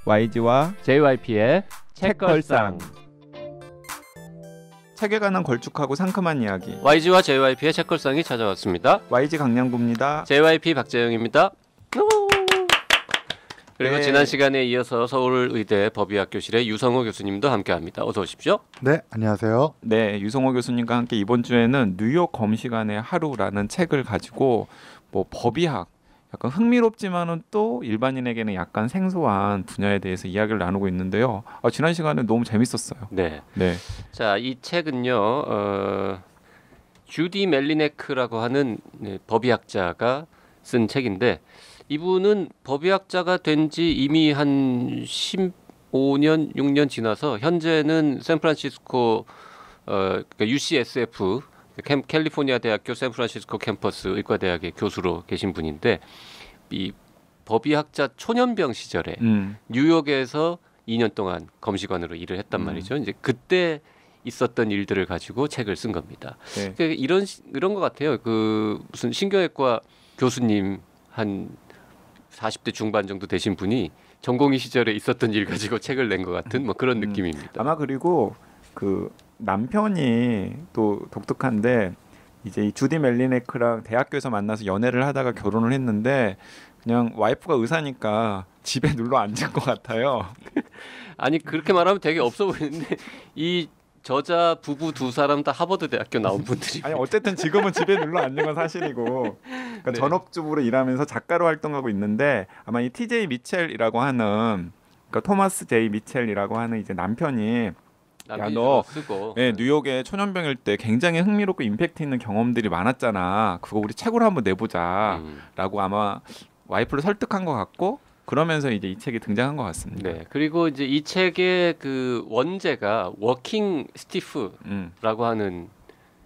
YG와 JYP의 책걸상. 책에 관한 걸쭉하고 상큼한 이야기. YG와 JYP의 책걸상이 찾아왔습니다. YG 강량구입니다. JYP 박재영입니다. 그리고 네. 지난 시간에 이어서 서울의대 법의학 교실의 유성호 교수님도 함께합니다. 어서 오십시오. 네, 안녕하세요. 네, 유성호 교수님과 함께 이번 주에는 뉴욕 검시관의 하루라는 책을 가지고 뭐 법의학, 약간 흥미롭지만은 또 일반인에게는 약간 생소한 분야에 대해서 이야기를 나누고 있는데요. 지난 시간에 너무 재밌었어요. 네. 네. 자, 이 책은요, 주디 멜리네크라고 하는 법의학자가 쓴 책인데, 이분은 법의학자가 된 지 이미 한 15년, 6년 지나서 현재는 샌프란시스코 그러니까 UCSF 캘리포니아 대학교 샌프란시스코 캠퍼스 의과대학의 교수로 계신 분인데, 이 법의학자 초년병 시절에 뉴욕에서 2년 동안 검시관으로 일을 했단 말이죠. 이제 그때 있었던 일들을 가지고 책을 쓴 겁니다. 네. 그러니까 이런 것 같아요. 그 무슨 신경외과 교수님 한 40대 중반 정도 되신 분이 전공의 시절에 있었던 일 가지고 책을 낸 것 같은 뭐 그런 느낌입니다. 아마 그리고 그 남편이 또 독특한데, 이제 이 주디 멜리네크랑 대학교에서 만나서 연애를 하다가 결혼을 했는데 그냥 와이프가 의사니까 집에 눌러 앉은 것 같아요. 아니 그렇게 말하면 되게 없어 보이는데 이 저자 부부 두 사람 다 하버드 대학교 나온 분들이. 아니 어쨌든 지금은 집에 눌러 앉는 건 사실이고, 그러니까 네. 전업주부로 일하면서 작가로 활동하고 있는데, 아마 이 TJ 미첼이라고 하는, 그러니까 토마스 제이 미첼이라고 하는 이제 남편이 야, 너 쓰고. 네, 뉴욕에 초년병일 때 굉장히 흥미롭고 임팩트 있는 경험들이 많았잖아. 그거 우리 책으로 한번 내보자라고 아마 와이프를 설득한 것 같고, 그러면서 이제 이 책이 등장한 것 같습니다. 네. 그리고 이제 이 책의 그 원제가 워킹 스티프라고 하는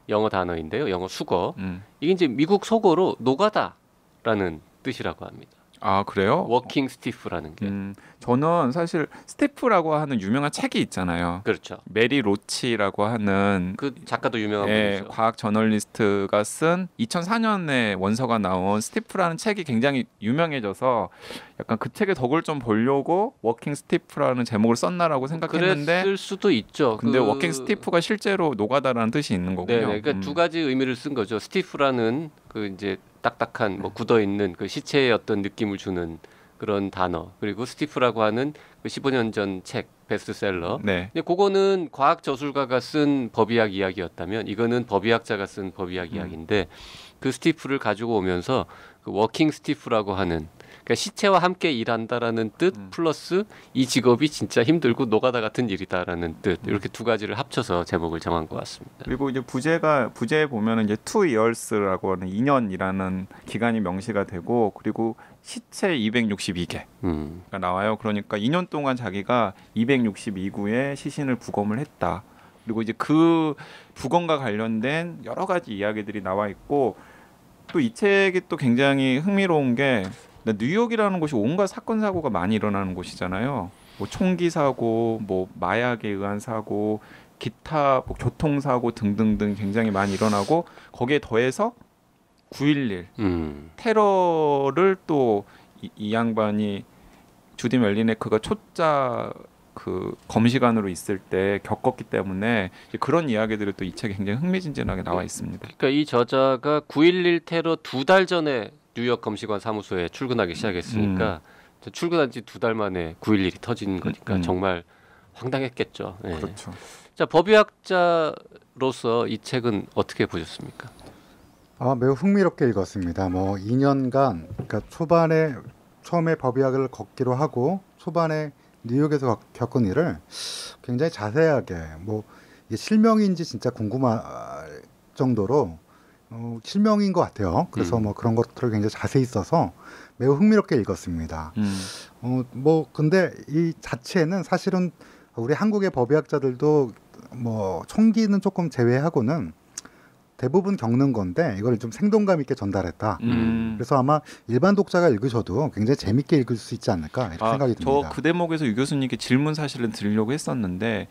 영어 단어인데요. 영어 수거. 이게 이제 미국 속어로 노가다라는 뜻이라고 합니다. 아, 그래요? 워킹 스티프라는 게. 저는 사실 스티프라고 하는 유명한 책이 있잖아요. 그렇죠. 메리 로치라고 하는 그 작가도 유명한 분이죠. 과학 저널리스트가 쓴 2004년에 원서가 나온 스티프라는 책이 굉장히 유명해져서 약간 그 책의 덕을 좀 보려고 워킹 스티프라는 제목을 썼나라고 생각했는데, 그랬을 수도 있죠. 근데 워킹 스티프가 실제로 노가다라는 뜻이 있는 거군요. 네, 그러니까 두 가지 의미를 쓴 거죠. 스티프라는 그 이제 딱딱한 뭐 굳어 있는 그 시체의 어떤 느낌을 주는 그런 단어, 그리고 스티프라고 하는 그 15년 전 책 베스트셀러. 네. 근데 그거는 과학 저술가가 쓴 법의학 이야기였다면 이거는 법의학자가 쓴 법의학 이야기인데, 그 스티프를 가지고 오면서 그 워킹 스티프라고 하는, 그러니까 시체와 함께 일한다라는 뜻 플러스 이 직업이 진짜 힘들고 노가다 같은 일이다라는 뜻, 이렇게 두 가지를 합쳐서 제목을 정한 것 같습니다. 그리고 이제 부제에 보면은 이제 2years라고 하는 2년이라는 기간이 명시가 되고, 그리고 시체 262개가 나와요. 그러니까 2년 동안 자기가 262구의 시신을 부검을 했다. 그리고 이제 그 부검과 관련된 여러 가지 이야기들이 나와 있고, 또 이 책이 또 굉장히 흥미로운 게, 뉴욕이라는 곳이 온갖 사건 사고가 많이 일어나는 곳이잖아요. 뭐 총기 사고, 뭐 마약에 의한 사고, 기타 뭐 교통사고 등등등 굉장히 많이 일어나고, 거기에 더해서 9.11 테러를 또 이 양반이 주디 멜리네크가 초짜 그 검시관으로 있을 때 겪었기 때문에 그런 이야기들이 또 이 책에 굉장히 흥미진진하게 나와 있습니다. 그러니까 이 저자가 9.11 테러 2달 전에 뉴욕 검시관 사무소에 출근하기 시작했으니까 출근한 지 2달 만에 9.11이 터진 거니까 정말 황당했겠죠. 네. 그렇죠. 자, 법의학자로서 이 책은 어떻게 보셨습니까? 매우 흥미롭게 읽었습니다. 뭐 2년간, 그러니까 처음에 법의학을 걷기로 하고 초반에 뉴욕에서 겪은 일을 굉장히 자세하게, 뭐 이게 실명인지 진짜 궁금할 정도로 실명인 것 같아요. 그래서 뭐 그런 것들을 굉장히 자세히 써서 매우 흥미롭게 읽었습니다. 뭐 근데 이 자체는 사실은 우리 한국의 법의학자들도 뭐 총기는 조금 제외하고는 대부분 겪는 건데 이걸 좀 생동감 있게 전달했다. 그래서 아마 일반 독자가 읽으셔도 굉장히 재밌게 읽을 수 있지 않을까 이렇게 생각이 듭니다. 저 그 대목에서 유 교수님께 질문 사실은 드리려고 했었는데,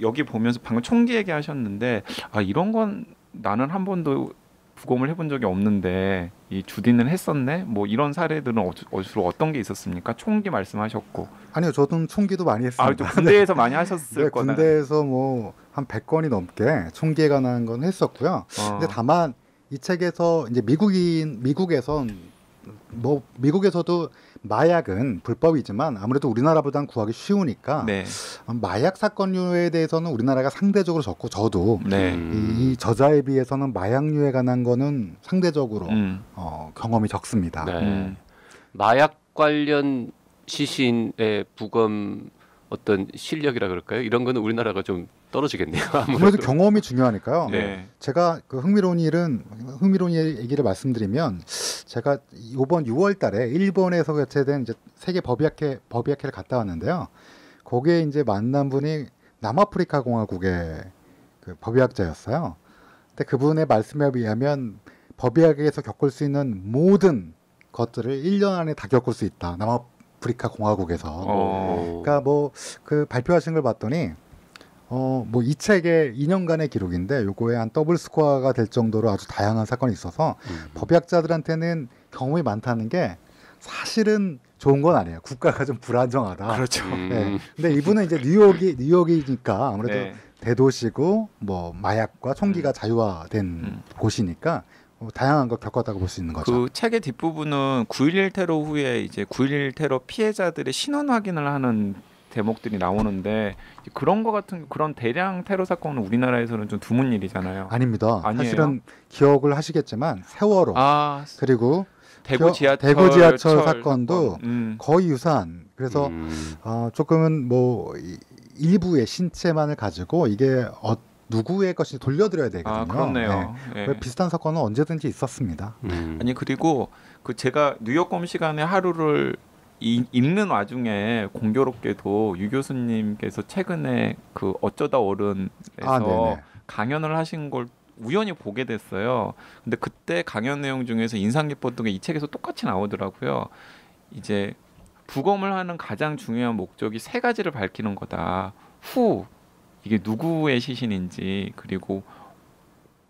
여기 보면서 방금 총기 얘기하셨는데, 이런 건 나는 한 번도 부검을 해본 적이 없는데 이 주디는 했었네. 뭐 이런 사례들은 주로 어떤 게 있었습니까? 총기 말씀하셨고. 아니요, 저도 총기도 많이 했습니다. 아, 군대에서 많이 하셨을 네, 거다. 군대에서 뭐 한 100건이 넘게 총기에 관한 건 했었고요. 근데 다만 이 책에서 이제 미국에선 뭐 미국에서도 마약은 불법이지만 아무래도 우리나라보다는 구하기 쉬우니까 네. 마약 사건류에 대해서는 우리나라가 상대적으로 적고 저도 네. 이 저자에 비해서는 마약류에 관한 거는 상대적으로 경험이 적습니다. 네. 마약 관련 시신의 부검 어떤 실력이라 그럴까요? 이런 거는 우리나라가 좀 떨어지겠네요. 아무래도 경험이 중요하니까요. 네. 제가 그 흥미로운 얘기를 말씀드리면 제가 이번 6월달에 일본에서 개최된 이제 세계 법의학회를 갔다 왔는데요. 거기에 이제 만난 분이 남아프리카 공화국의 그 법의학자였어요. 근데 그분의 말씀에 의하면 법의학에서 겪을 수 있는 모든 것들을 1년 안에 다 겪을 수 있다. 남아프리카 공화국에서. 그러니까 뭐 그 발표하신 걸 봤더니 뭐 이 책의 2년간의 기록인데 요거에 한 더블 스코어가 될 정도로 아주 다양한 사건이 있어서 법의학자들한테는 경험이 많다는 게 사실은 좋은 건 아니에요. 국가가 좀 불안정하다. 그렇죠. 네. 근데 이분은 이제 뉴욕이니까 아무래도 네. 대도시고 뭐 마약과 총기가 자유화된 곳이니까 다양한 걸 겪었다고 볼 수 있는 거죠. 그 책의 뒷부분은 9.11 테러 후에 이제 9.11 테러 피해자들의 신원 확인을 하는 대목들이 나오는데 그런 거 같은 그런 대량 테러 사건은 우리나라에서는 좀 드문 일이잖아요. 아닙니다. 아니에요? 사실은 기억을 하시겠지만 세월호 그리고 대구 지하철 사건도 거의 유사한. 그래서 조금은 뭐 일부의 신체만을 가지고 이게 누구의 것인지 돌려드려야 되거든요. 아, 그렇네요. 네. 네. 비슷한 사건은 언제든지 있었습니다. 아니 그리고 그 제가 뉴욕 검 시간에 하루를 읽는 와중에 공교롭게도 유 교수님께서 최근에 그 어쩌다 어른에서 강연을 하신 걸 우연히 보게 됐어요. 근데 그때 강연 내용 중에서 인상 깊었던 게 이 책에서 똑같이 나오더라고요. 이제 부검을 하는 가장 중요한 목적이 세 가지를 밝히는 거다. 후 이게 누구의 시신인지, 그리고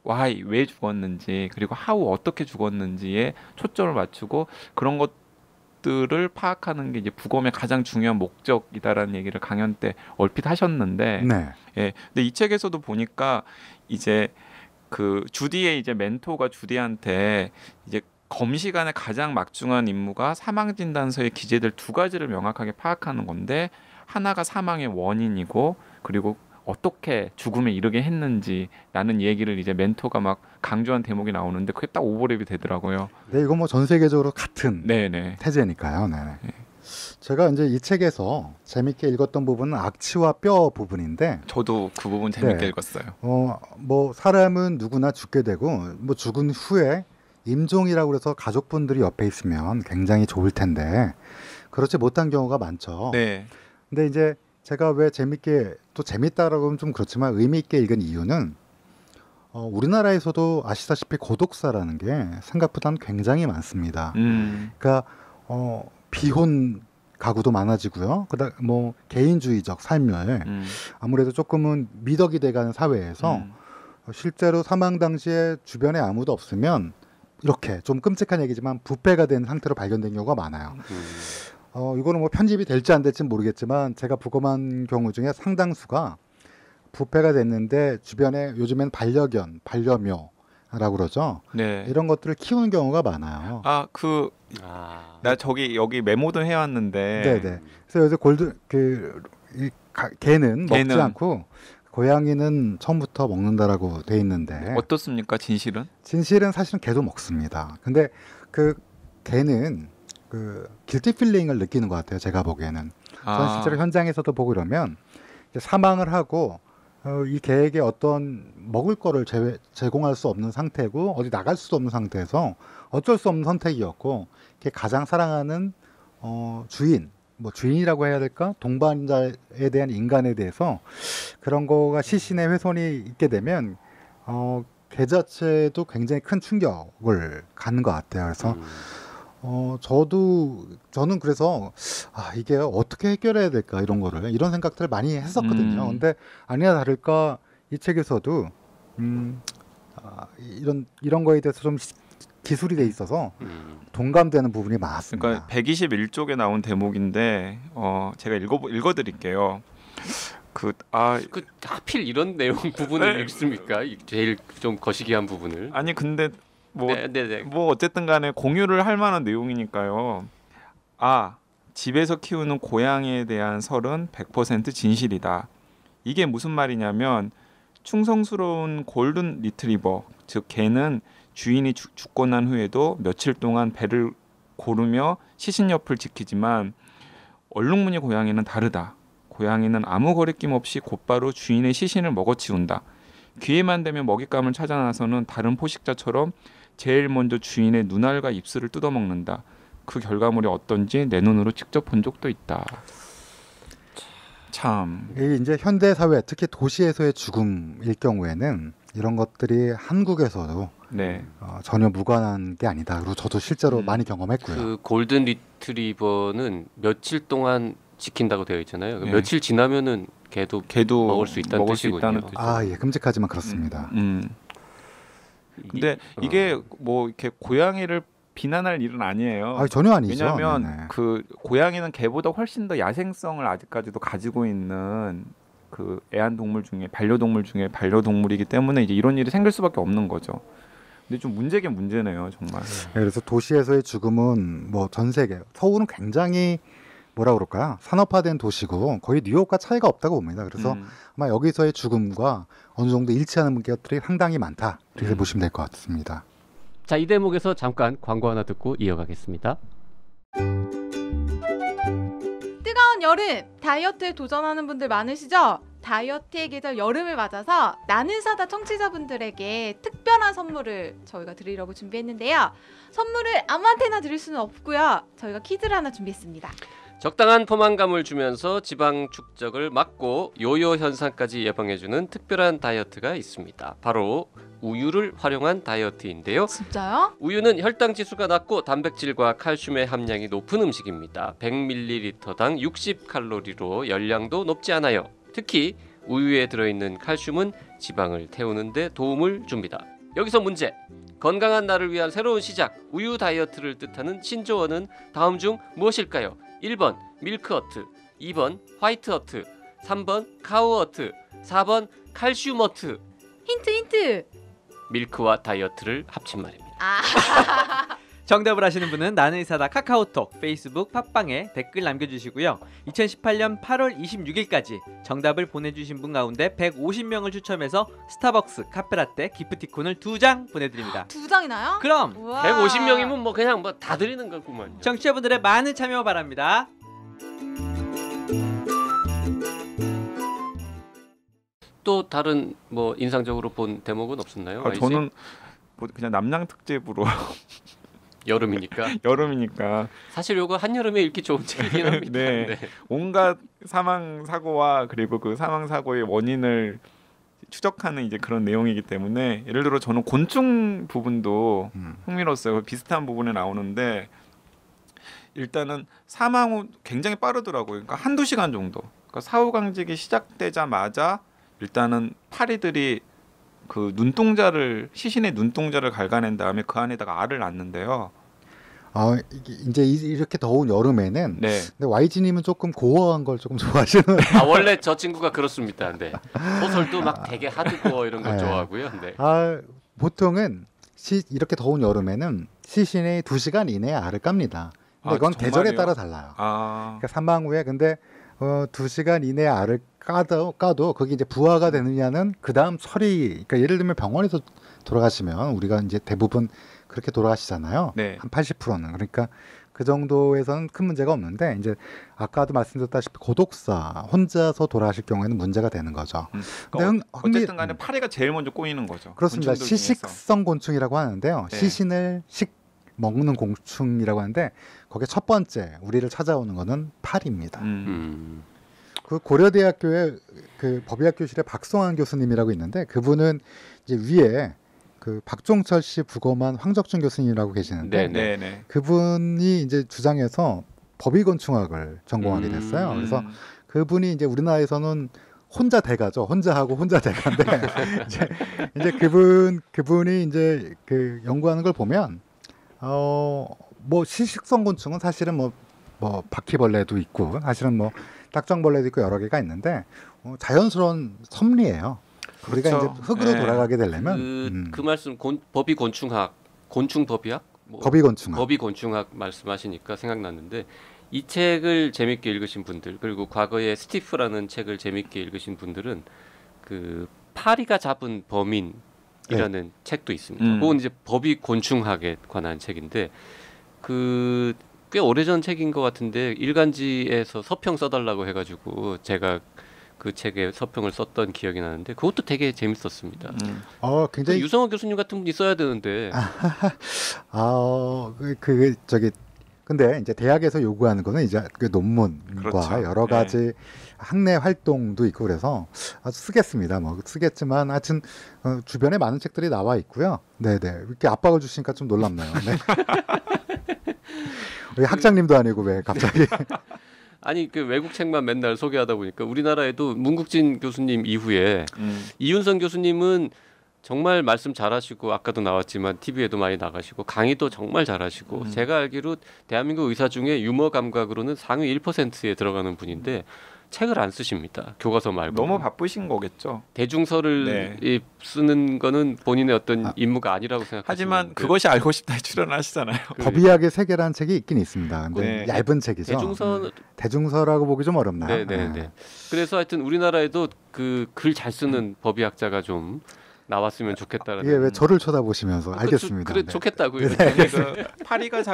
why 왜 죽었는지, 그리고 how 어떻게 죽었는지에 초점을 맞추고 그런 것들을 파악하는 게 이제 부검의 가장 중요한 목적이다라는 얘기를 강연 때 얼핏 하셨는데, 예, 근데 이 책에서도 보니까 이제 그 주디의 이제 멘토가 주디한테 이제 검 시간에 가장 막중한 임무가 사망 진단서에 기재될 두 가지를 명확하게 파악하는 건데, 하나가 사망의 원인이고 그리고 어떻게 죽음에 이르게 했는지라는 얘기를 이제 멘토가 막 강조한 대목이 나오는데 그게 딱 오버랩이 되더라고요. 네, 이건 뭐 전 세계적으로 같은 네네. 태제니까요. 네. 제가 이제 이 책에서 재밌게 읽었던 부분은 악취와 뼈 부분인데, 저도 그 부분 재밌게 읽었어요. 뭐 사람은 누구나 죽게 되고 뭐 죽은 후에 임종이라고 해서 가족분들이 옆에 있으면 굉장히 좋을 텐데 그렇지 못한 경우가 많죠. 네. 근데 이제 제가 왜 재밌게, 또 재밌다라고 하면 좀 그렇지만 의미 있게 읽은 이유는 우리나라에서도 아시다시피 고독사라는 게 생각보다는 굉장히 많습니다. 그러니까 비혼 가구도 많아지고요. 그다음 뭐 개인주의적 삶을 아무래도 조금은 미덕이 돼가는 사회에서 실제로 사망 당시에 주변에 아무도 없으면 이렇게 좀 끔찍한 얘기지만 부패가 된 상태로 발견된 경우가 많아요. 이거는 뭐 편집이 될지 안 될지는 모르겠지만 제가 부검한 경우 중에 상당수가 부패가 됐는데 주변에 요즘엔 반려견, 반려묘라고 그러죠. 네. 이런 것들을 키우는 경우가 많아요. 나 여기 메모도 해왔는데. 네네. 그래서 요새 개는 먹지 않고 고양이는 처음부터 먹는다라고 돼 있는데 어떻습니까, 진실은? 진실은 사실은 개도 먹습니다. 근데 그 개는 그 길티 필링을 느끼는 것 같아요. 제가 보기에는. 저는 실제로 현장에서도 보고 이러면 사망을 하고 이 개에게 어떤 먹을 거를 제공할 수 없는 상태고 어디 나갈 수도 없는 상태에서 어쩔 수 없는 선택이었고 가장 사랑하는 주인, 뭐 주인이라고 해야 될까? 동반자에 대한 인간에 대해서 그런 거가 시신의 훼손이 있게 되면 개 자체도 굉장히 큰 충격을 갖는 것 같아요. 그래서 저는 그래서 이게 어떻게 해결해야 될까 이런 생각들을 많이 했었거든요. 근데 아니나 다를까 이 책에서도 이런 거에 대해서 좀 기술이 돼 있어서 동감되는 부분이 많았습니다. 그러니까 121쪽에 나온 대목인데 제가 읽어드릴게요. 하필 이런 내용 부분을 읽습니까? 제일 좀 거시기한 부분을. 아니 근데 네. 뭐 어쨌든 간에 공유를 할 만한 내용이니까요. 집에서 키우는 고양이에 대한 설은 100% 진실이다. 이게 무슨 말이냐면 충성스러운 골든 리트리버, 즉 개는 주인이 죽고 난 후에도 며칠 동안 배를 고르며 시신 옆을 지키지만 얼룩무늬 고양이는 다르다. 고양이는 아무 거리낌 없이 곧바로 주인의 시신을 먹어치운다. 기회만 되면 먹잇감을 찾아 나서는 다른 포식자처럼 제일 먼저 주인의 눈알과 입술을 뜯어먹는다. 그 결과물이 어떤지 내 눈으로 직접 본 적도 있다. 참. 이게 이제 현대 사회, 특히 도시에서의 죽음일 경우에는 이런 것들이 한국에서도 전혀 무관한 게 아니다. 그리고 저도 실제로 많이 경험했고요. 그 골든 리트리버는 며칠 동안 지킨다고 되어 있잖아요. 며칠 지나면은 개도 먹을 수 있다는 뜻이군요. 예, 끔찍하지만 그렇습니다. 근데 이게 뭐 이렇게 고양이를 비난할 일은 아니에요. 전혀 아니죠. 왜냐하면 그 고양이는 개보다 훨씬 더 야생성을 아직까지도 가지고 있는 그 애완동물 중에 반려동물이기 때문에 이제 이런 일이 생길 수밖에 없는 거죠. 근데 좀 문제긴 문제네요, 정말. 그래서 도시에서의 죽음은 뭐 전 세계, 서울은 굉장히 뭐라 그럴까요? 산업화된 도시고 거의 뉴욕과 차이가 없다고 봅니다. 그래서 아마 여기서의 죽음과 어느 정도 일치하는 것들이 상당히 많다. 이렇게 보시면 될 것 같습니다. 자, 이 대목에서 잠깐 광고 하나 듣고 이어가겠습니다. 뜨거운 여름, 다이어트에 도전하는 분들 많으시죠? 다이어트의 계절 여름을 맞아서 나는 사다 청취자분들에게 특별한 선물을 저희가 드리려고 준비했는데요. 선물을 아무한테나 드릴 수는 없고요. 저희가 퀴즈를 하나 준비했습니다. 적당한 포만감을 주면서 지방 축적을 막고 요요 현상까지 예방해주는 특별한 다이어트가 있습니다. 바로 우유를 활용한 다이어트인데요. 진짜요? 우유는 혈당 지수가 낮고 단백질과 칼슘의 함량이 높은 음식입니다. 100ml당 60칼로리로 열량도 높지 않아요. 특히 우유에 들어있는 칼슘은 지방을 태우는 데 도움을 줍니다. 여기서 문제! 건강한 나를 위한 새로운 시작, 우유 다이어트를 뜻하는 신조어는 다음 중 무엇일까요? 1번 밀크어트, 2번 화이트어트, 3번 카우어트, 4번 칼슘어트. 힌트! 밀크와 다이어트를 합친 말입니다. 정답을 아시는 분은 나는 이사다 카카오톡, 페이스북, 팟빵에 댓글 남겨주시고요. 2018년 8월 26일까지 정답을 보내주신 분 가운데 150명을 추첨해서 스타벅스 카페라떼 기프티콘을 2장 보내드립니다. 2장이나요? 그럼 150명이면 뭐 그냥 뭐 다 드리는 거구만. 청취자분들의 많은 참여 바랍니다. 또 다른 뭐 인상적으로 본 대목은 없었나요? 저는 뭐 그냥 남양 특집으로 여름이니까 사실 요거 한여름에 읽기 좋은 책이긴 합니다. 네. 온갖 사망 사고와 그리고 그 사망 사고의 원인을 추적하는 이제 그런 내용이기 때문에 예를 들어 저는 곤충 부분도 흥미로웠어요. 비슷한 부분에 나오는데 일단은 사망 후 굉장히 빠르더라고요. 그러니까 한두 시간 정도. 그러니까 사후강직이 시작되자마자 일단은 파리들이 그 시신의 눈동자를 갈가낸 다음에 그 안에다가 알을 낳는데요. 이제 이렇게 더운 여름에는 근데 YG님은 조금 고어한 걸 조금 좋아하시는. 원래 저 친구가 그렇습니다. 네. 소설도 막 되게 하드코어 이런 거 좋아하고요. 네. 보통은 이렇게 더운 여름에는 시신이 2시간 이내에 알을 깝니다. 근데 이건 계절에 따라 달라요. 그러니까 사망 후에 근데 2시간 이내에 알을 까도 그게 이제 부화가 되느냐는 그 다음 처리. 그러니까 예를 들면 병원에서 돌아가시면 우리가 이제 대부분 그렇게 돌아가시잖아요. 네. 한 80%는. 그러니까 그 정도에서는 큰 문제가 없는데 이제 아까도 말씀드렸다시피 고독사 혼자서 돌아가실 경우에는 문제가 되는 거죠. 그러니까 어쨌든 간에 파리가 제일 먼저 꼬이는 거죠. 그렇습니다. 시식성 곤충이라고 하는데요. 네. 시신을 먹는 곤충이라고 하는데 거기에 첫 번째 우리를 찾아오는 거는 파리입니다. 그 고려대학교의 그 법의학교실에 박성환 교수님이라고 있는데 그분은 이제 위에 그 박종철 씨 부검한 황적준 교수님이라고 계시는데 그분이 이제 주장해서 법의곤충학을 전공하게 됐어요. 그래서 그분이 이제 우리나라에서는 혼자 대가죠. 혼자 하고 혼자 대가인데 이제 그분이 이제 그 연구하는 걸 보면 뭐 시식성 곤충은 사실은 뭐 바퀴벌레도 있고 사실은 뭐 딱정벌레도 있고 여러 개가 있는데 자연스러운 섭리예요. 우리가 그렇죠. 이제 흙으로 네. 돌아가게 되려면 그 말씀 법이 곤충학, 곤충 법이학, 뭐, 법이 곤충학. 법이 곤충학 말씀하시니까 생각났는데 이 책을 재밌게 읽으신 분들 그리고 과거에 스티프라는 책을 재밌게 읽으신 분들은 그 파리가 잡은 범인이라는 책도 있습니다. 그건 이제 법이 곤충학에 관한 책인데 그 꽤 오래전 책인 것 같은데 일간지에서 서평 써달라고 해가지고 제가 그 책에 서평을 썼던 기억이 나는데 그것도 되게 재밌었습니다. 굉장히 유성호 교수님 같은 분이 써야 되는데 저기 근데 이제 대학에서 요구하는 거는 이제 그 논문과 그렇죠. 여러 가지 학내 활동도 있고 그래서 아주 쓰겠습니다. 뭐 쓰겠지만 하여튼 주변에 많은 책들이 나와 있고요. 네네 이렇게 압박을 주시니까 좀 놀랍네요. 네. 우리 학장님도 아니고 왜 갑자기 아니 그 외국 책만 맨날 소개하다 보니까 우리나라에도 문국진 교수님 이후에 이윤성 교수님은 정말 말씀 잘하시고 아까도 나왔지만 TV에도 많이 나가시고 강의도 정말 잘하시고 제가 알기로 대한민국 의사 중에 유머 감각으로는 상위 1%에 들어가는 분인데 책을 안 쓰십니다. 교과서 말고. 너무 바쁘신 거겠죠. 대중서를 쓰는 거는 본인의 어떤 임무가 아니라고 생각하시는데 하지만 그것이 알고 싶다에 출연하시잖아요. 법의학의 세계라는 책이 있긴 있습니다. 근데 네. 얇은 책이죠. 대중서 라고 보기 좀 어렵나요? 네네네. 그래서 하여튼 우리나라에도 그 글 잘 쓰는 법의학자가 좀 나왔으면 좋겠다라는. 이게 왜 저를 쳐다보시면서 알겠습니다. 그래 네. 좋겠다고요. 그 파리가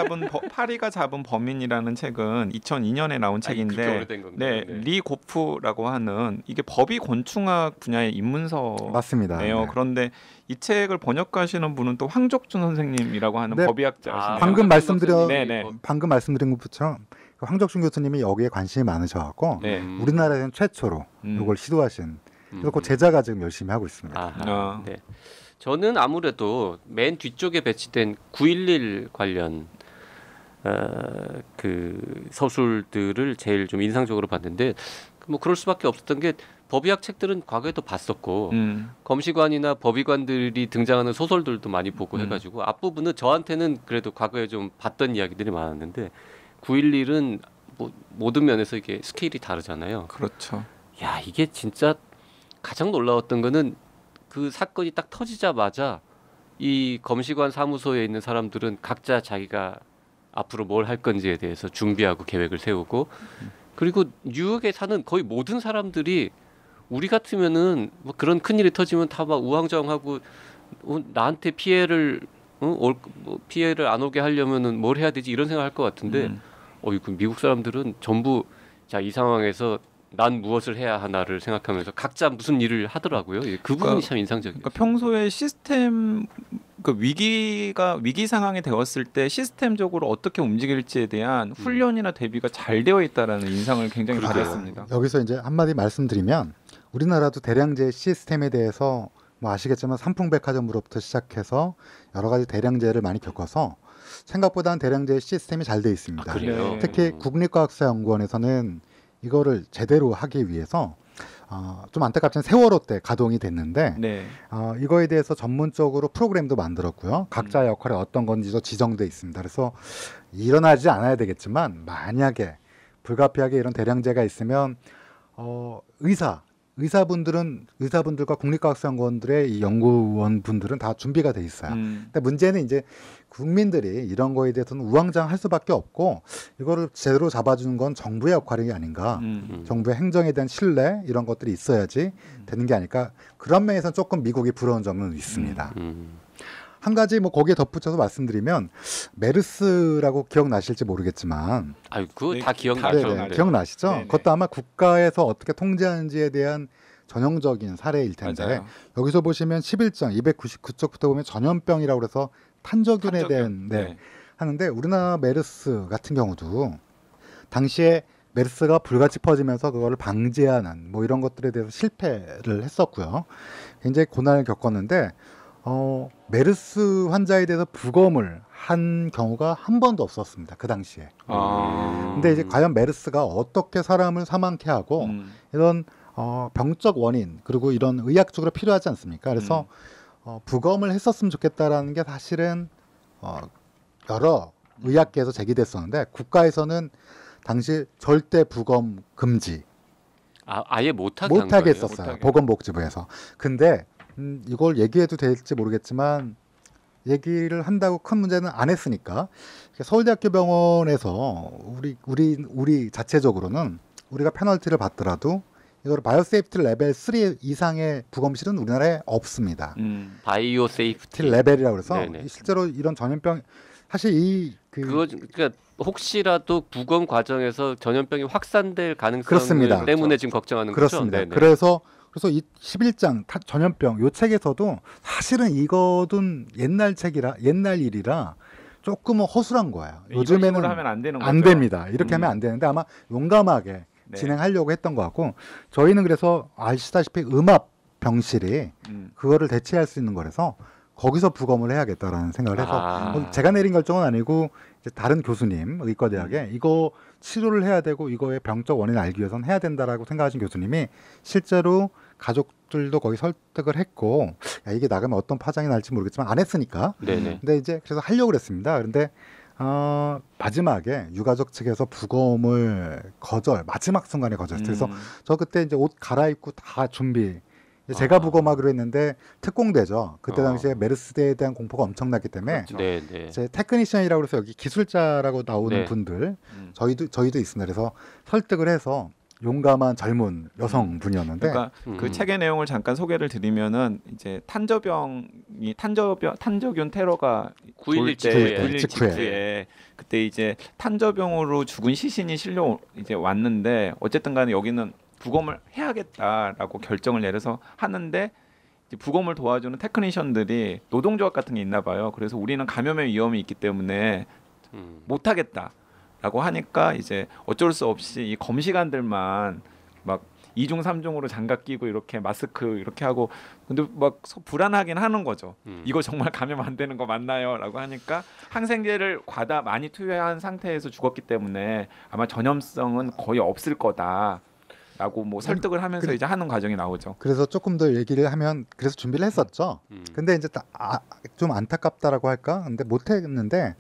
잡은 범인이라는 책은 2002년에 나온 그렇게 책인데 오래된 건가요? 네, 리 고프라고 하는 이게 법이 곤충학 분야의 입문서네요. 맞습니다. 네. 그런데 이 책을 번역하시는 분은 또 황족준 선생님이라고 하는 네. 법의학자시네요. 방금 네네. 방금 말씀드린 것처럼 황족준 교수님이 여기에 관심이 많으셔갖고 네. 우리나라에는 최초로 이걸 시도하신 그래서 그 제자가 지금 열심히 하고 있습니다. 아하, 네. 저는 아무래도 맨 뒤쪽에 배치된 9.11 관련 그 서술들을 제일 좀 인상적으로 봤는데 뭐 그럴 수밖에 없었던 게 법의학 책들은 과거에도 봤었고 검시관이나 법의관들이 등장하는 소설들도 많이 보고 해가지고 앞부분은 저한테는 그래도 과거에 좀 봤던 이야기들이 많았는데 9.11은 뭐 모든 면에서 이게 스케일이 다르잖아요. 그렇죠. 야 이게 진짜 가장 놀라웠던 거는 그 사건이 딱 터지자마자 이 검시관 사무소에 있는 사람들은 각자 자기가 앞으로 뭘 할 건지에 대해서 준비하고 계획을 세우고 그리고 뉴욕에 사는 거의 모든 사람들이 우리 같으면은 뭐 그런 큰일이 터지면 다 막 우왕좌왕하고 나한테 피해를 피해를 안 오게 하려면은 뭘 해야 되지 이런 생각할 것 같은데 이거 미국 사람들은 전부 자 이 상황에서 난 무엇을 해야 하나를 생각하면서 각자 무슨 일을 하더라고요. 그 부분이 참 인상적이에요. 그러니까 평소에 시스템 그 위기 상황이 되었을 때 시스템적으로 어떻게 움직일지에 대한 훈련이나 대비가 잘 되어 있다라는 인상을 굉장히 받았습니다. 여기서 이제 한마디 말씀드리면 우리나라도 대량제 시스템에 대해서 뭐 아시겠지만 삼풍백화점으로부터 시작해서 여러 가지 대량제를 많이 겪어서 생각보다는 대량제 시스템이 잘 돼 있습니다. 그래요? 특히 국립과학사연구원에서는 이거를 제대로 하기 위해서 좀 안타깝지만 세월호 때 가동이 됐는데 이거에 대해서 전문적으로 프로그램도 만들었고요. 각자 역할이 어떤 건지도 지정돼 있습니다. 그래서 일어나지 않아야 되겠지만 만약에 불가피하게 이런 대량제가 있으면 의사분들과 국립과학사연구원들의 이 연구원 분들은 다 준비가 돼 있어요. 근데 문제는 이제 국민들이 이런 거에 대해서는 우왕좌왕할 수밖에 없고 이거를 제대로 잡아주는 건 정부의 역할이 아닌가. 정부의 행정에 대한 신뢰 이런 것들이 있어야지 되는 게 아닐까. 그런 면에서는 조금 미국이 부러운 점은 있습니다. 한 가지 뭐 거기에 덧붙여서 말씀드리면 메르스라고 기억나실지 모르겠지만 그거 다 기억나죠. 기억나시죠? 네네. 그것도 아마 국가에서 어떻게 통제하는지에 대한 전형적인 사례일 텐데 맞아요. 여기서 보시면 11장 299쪽부터 보면 전염병이라고 해서 탄저균에 대한 하는데 우리나라 메르스 같은 경우도 당시에 메르스가 불같이 퍼지면서 그거를 방지하는 뭐 이런 것들에 대해서 실패를 했었고요. 굉장히 고난을 겪었는데 메르스 환자에 대해서 부검을 한 경우가 한 번도 없었습니다. 그 당시에. 근데 이제 과연 메르스가 어떻게 사람을 사망케 하고 이런 병적 원인 그리고 이런 의학적으로 필요하지 않습니까? 그래서 부검을 했었으면 좋겠다라는 게 사실은 여러 의학계에서 제기됐었는데 국가에서는 당시 절대 부검 금지 아예 못하게 한 못하게 거예요? 했었어요. 못하게. 보건복지부에서. 근데 이걸 얘기해도 될지 모르겠지만 얘기를 한다고 큰 문제는 안 했으니까 서울대학교 병원에서 우리 자체적으로는 우리가 페널티를 받더라도 이걸 바이오세이프티 레벨 3 이상의 부검실은 우리나라에 없습니다. 바이오 세이프티 레벨이라고 해서 네네. 실제로 이런 전염병 사실 그러니까 혹시라도 부검 과정에서 전염병이 확산될 가능성 그렇습니다. 때문에 지금 걱정하는 그렇습니다. 거죠. 네네. 그래서 이 11장 전염병 요 책에서도 사실은 이거는 옛날 일이라 조금은 허술한 거예요. 요즘에는 하면 안 되는 거죠. 안 됩니다. 이렇게 하면 안 되는데 아마 용감하게 네. 진행하려고 했던 것 같고 저희는 그래서 아시다시피 음압 병실이 그거를 대체할 수 있는 거라서 거기서 부검을 해야겠다라는 생각을 해서 제가 내린 결정은 아니고 이제 다른 교수님 의과대학에 이거 치료를 해야 되고 이거의 병적 원인을 알기 위해서는 해야 된다라고 생각하신 교수님이 실제로 가족들도 거기 설득을 했고 야, 이게 나가면 어떤 파장이 날지 모르겠지만 안 했으니까 네네. 근데 이제 그래서 하려고 그랬습니다. 그런데 마지막에 유가족 측에서 부검을 마지막 순간에 거절했어요. 그래서 저 그때 이제 옷 갈아입고 다 준비. 제가 부검하기로 했는데 특공대죠. 그때 당시에 메르스에 대한 공포가 엄청났기 때문에 그렇죠. 네네. 제 테크니션이라고 해서 여기 기술자라고 나오는 네. 분들 저희도 있습니다. 그래서 설득을 해서 용감한 젊은 여성분이었는데 그러니까 그 책의 내용을 잠깐 소개를 드리면은 이제 탄저균 테러가 9.11 9.11 직후에. 직후에 그때 이제 탄저병으로 죽은 시신이 실려 이제 왔는데 어쨌든간에 여기는 부검을 해야겠다라고 결정을 내려서 하는데 이제 부검을 도와주는 테크니션들이 노동조합 같은 게 있나 봐요. 그래서 우리는 감염의 위험이 있기 때문에 못하겠다라고 하니까 이제 어쩔 수 없이 이 검시관들만 막 2중 3중으로 장갑 끼고 이렇게 마스크 이렇게 하고 근데 막 불안하긴 하는 거죠. 이거 정말 감염 안 되는 거 맞나요?라고 하니까 항생제를 많이 투여한 상태에서 죽었기 때문에 아마 전염성은 거의 없을 거다. 라고 뭐 설득을 하면서 이제 하는 과정이 나오죠. 그래서 조금 더 얘기를 하면 그래서 준비를 했었죠. 근데 이제 좀 안타깝다라고 할까? 근데 못 했는데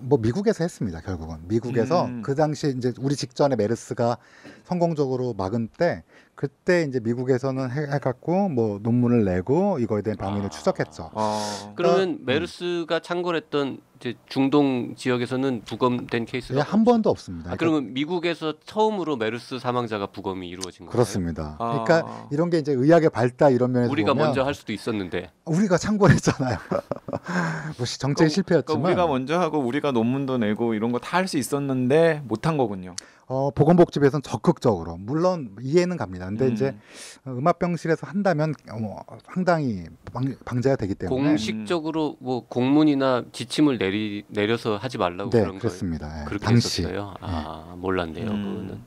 뭐 미국에서 했습니다. 결국은 미국에서 그 당시 이제 우리 직전에 메르스가 성공적으로 막은 때 그때 이제 미국에서는 해갖고 뭐 논문을 내고 이거에 대한 병인을 추적했죠. 그러면 메르스가 창궐했던 이제 중동 지역에서는 부검된 케이스가 한 번도 없습니다. 그러면 미국에서 처음으로 메르스 사망자가 부검이 이루어진 거예요? 그렇습니다. 그러니까 이런 게 이제 의학의 발달 이런 면에서 우리가 보면 먼저 할 수도 있었는데 우리가 창궐했잖아요. 뭐 정책이 실패였지만 우리가 먼저 하고 우리가 논문도 내고 이런 거 다 할 수 있었는데 못한 거군요. 보건복지부에서는 적극적으로 물론 이해는 갑니다. 근데 이제 음압병실에서 한다면 상당히 방제가 되기 때문에 공식적으로 뭐 공문이나 지침을 내려서 하지 말라고 그런 그렇습니다. 거예요. 그렇게 당시. 했었어요. 몰랐네요. 그거는.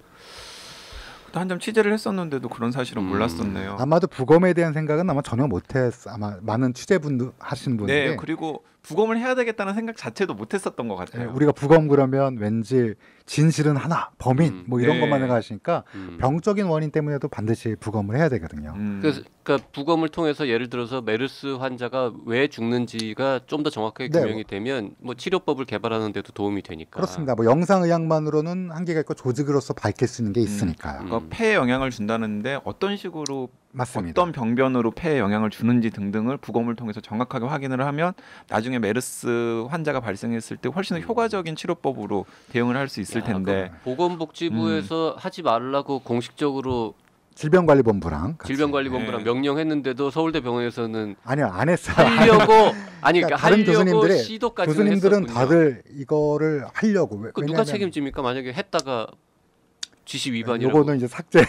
한참 취재를 했었는데도 그런 사실은 몰랐었네요. 아마도 부검에 대한 생각은 아마 전혀 못했. 아마 많은 취재분들 하시는 분들이. 네, 그리고 부검을 해야 되겠다는 생각 자체도 못했었던 것 같아요. 우리가 부검 그러면 왠지 진실은 하나, 범인 뭐 이런 것만 생각하시니까 병적인 원인 때문에도 반드시 부검을 해야 되거든요. 그러니까 부검을 통해서 예를 들어서 메르스 환자가 왜 죽는지가 좀 더 정확하게 규명이 되면 뭐 치료법을 개발하는 데도 도움이 되니까. 그렇습니다. 뭐 영상의학만으로는 한계가 있고 조직으로서 밝힐 수 있는 게 있으니까요. 그러니까 폐에 영향을 준다는데 어떤 식으로 맞습니다. 어떤 병변으로 폐에 영향을 주는지 등등을 부검을 통해서 정확하게 확인을 하면 나중에 메르스 환자가 발생했을 때 훨씬 더 효과적인 치료법으로 대응을 할 수 있을 텐데 보건복지부에서 하지 말라고 공식적으로 질병관리본부랑 질병관리본부랑 명령했는데도 서울대 병원에서는 아니요 안 했어요. 하려고 그러니까 다른 하려고 교수님들이 시도까지 교수님들은 했었군요. 다들 이거를 하려고 그 누가 책임집니까? 만약에 했다가 지시 위반이라고. 요거는 이제 삭제.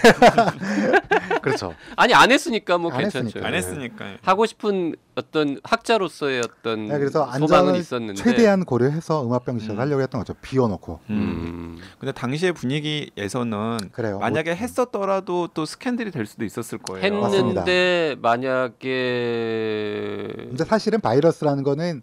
그렇죠. 아니 안 했으니까 뭐 안 괜찮죠. 했으니까. 안 했으니까 하고 싶은 어떤 학자로서의 어떤 그래서 소망은 안전을 있었는데 최대한 고려해서 음압병실에서 하려고 했던 거죠. 비워놓고. 근데 당시의 분위기에서는 그래요. 만약에 했었더라도 또 스캔들이 될 수도 있었을 거예요. 했는데 만약에 근데 사실은 바이러스라는 거는